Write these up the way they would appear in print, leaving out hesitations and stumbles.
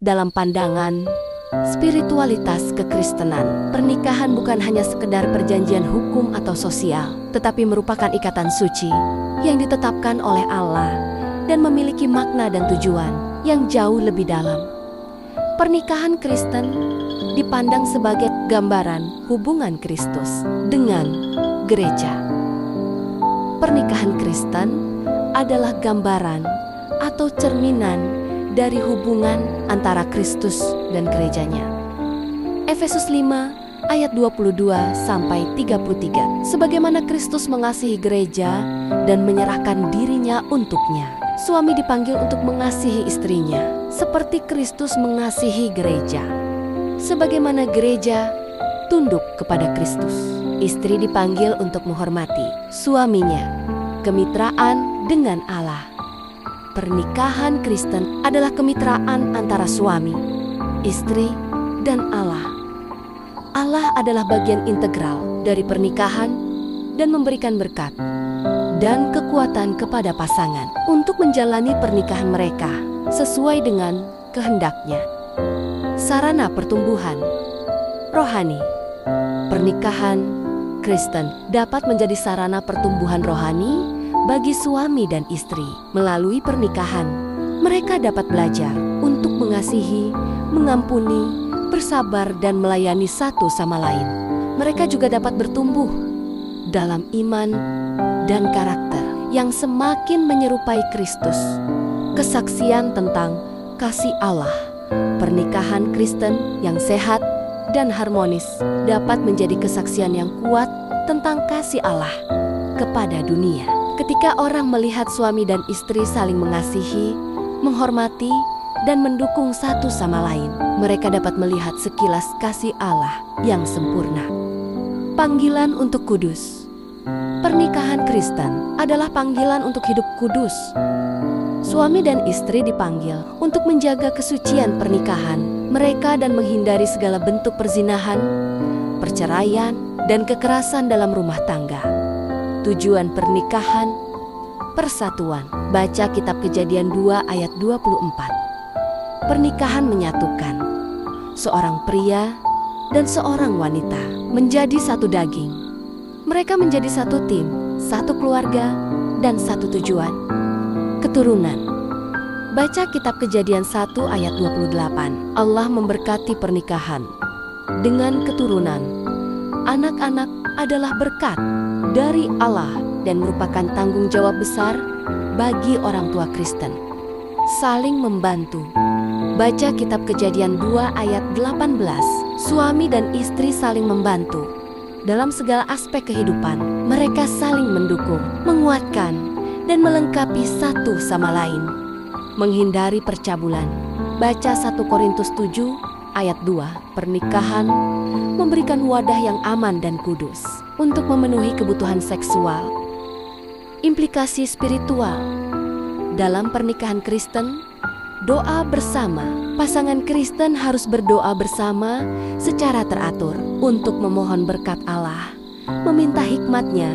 dalam pandangan spiritualitas kekristenan, pernikahan bukan hanya sekedar perjanjian hukum atau sosial, tetapi merupakan ikatan suci yang ditetapkan oleh Allah dan memiliki makna dan tujuan yang jauh lebih dalam. Pernikahan Kristen dipandang sebagai gambaran hubungan Kristus dengan gereja. Pernikahan Kristen adalah gambaran atau cerminan dari hubungan antara Kristus dan gerejanya. Efesus 5 ayat 22-33. Sebagaimana Kristus mengasihi gereja dan menyerahkan dirinya untuknya, suami dipanggil untuk mengasihi istrinya seperti Kristus mengasihi gereja. Sebagaimana gereja tunduk kepada Kristus, istri dipanggil untuk menghormati suaminya. Kemitraan dengan Allah. Pernikahan Kristen adalah kemitraan antara suami, istri, dan Allah. Allah adalah bagian integral dari pernikahan dan memberikan berkat dan kekuatan kepada pasangan untuk menjalani pernikahan mereka sesuai dengan kehendaknya. Sarana pertumbuhan rohani. Pernikahan Kristen dapat menjadi sarana pertumbuhan rohani bagi suami dan istri. Melalui pernikahan, mereka dapat belajar untuk mengasihi, mengampuni, bersabar, dan melayani satu sama lain. Mereka juga dapat bertumbuh dalam iman dan karakter yang semakin menyerupai Kristus. Kesaksian tentang kasih Allah. Pernikahan Kristen yang sehat dan harmonis dapat menjadi kesaksian yang kuat tentang kasih Allah kepada dunia. Ketika orang melihat suami dan istri saling mengasihi, menghormati, dan mendukung satu sama lain, mereka dapat melihat sekilas kasih Allah yang sempurna. Panggilan untuk kudus. Pernikahan Kristen adalah panggilan untuk hidup kudus. Suami dan istri dipanggil untuk menjaga kesucian pernikahan mereka dan menghindari segala bentuk perzinahan, perceraian, dan kekerasan dalam rumah tangga. Tujuan pernikahan, persatuan. Baca kitab Kejadian 2 ayat 24. Pernikahan menyatukan seorang pria dan seorang wanita menjadi satu daging. Mereka menjadi satu tim, satu keluarga, dan satu tujuan. Keturunan. Baca kitab Kejadian 1 ayat 28. Allah memberkati pernikahan dengan keturunan. Anak-anak adalah berkat dari Allah dan merupakan tanggung jawab besar bagi orang tua Kristen. Saling membantu. Baca kitab Kejadian 2 ayat 18. Suami dan istri saling membantu dalam segala aspek kehidupan. Mereka saling mendukung, menguatkan, dan melengkapi satu sama lain. Menghindari percabulan. Baca 1 Korintus 7 ayat 2. Pernikahan memberikan wadah yang aman dan kudus untuk memenuhi kebutuhan seksual. Implikasi spiritual. Dalam pernikahan Kristen, doa bersama. Pasangan Kristen harus berdoa bersama secara teratur untuk memohon berkat Allah, meminta hikmat-Nya,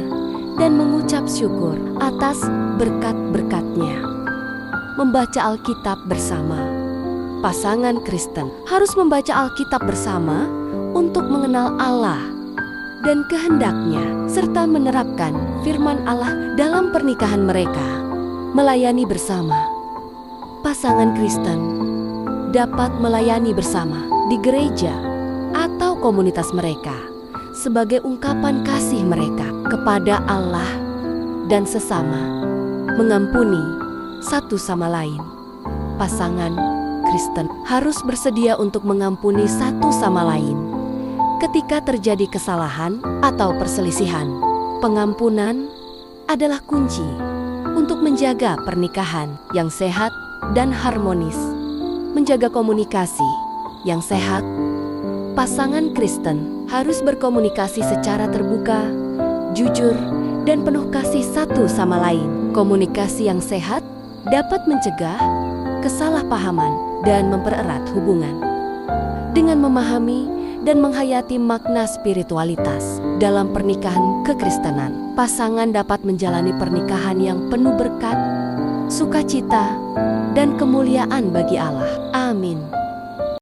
dan mengucap syukur atas berkat-berkat-Nya. Membaca Alkitab bersama. Pasangan Kristen harus membaca Alkitab bersama untuk mengenal Allah dan kehendak-Nya, serta menerapkan firman Allah dalam pernikahan mereka. Melayani bersama. Pasangan Kristen dapat melayani bersama di gereja atau komunitas mereka sebagai ungkapan kasih mereka kepada Allah dan sesama, mengampuni satu sama lain. Pasangan Kristen harus bersedia untuk mengampuni satu sama lain ketika terjadi kesalahan atau perselisihan. Pengampunan adalah kunci untuk menjaga pernikahan yang sehat dan harmonis. Menjaga komunikasi yang sehat. Pasangan Kristen harus berkomunikasi secara terbuka, jujur, dan penuh kasih satu sama lain. Komunikasi yang sehat dapat mencegah kesalahpahaman dan mempererat hubungan. Dengan memahami dan menghayati makna spiritualitas dalam pernikahan kekristenan, pasangan dapat menjalani pernikahan yang penuh berkat, sukacita, dan kemuliaan bagi Allah. Amin.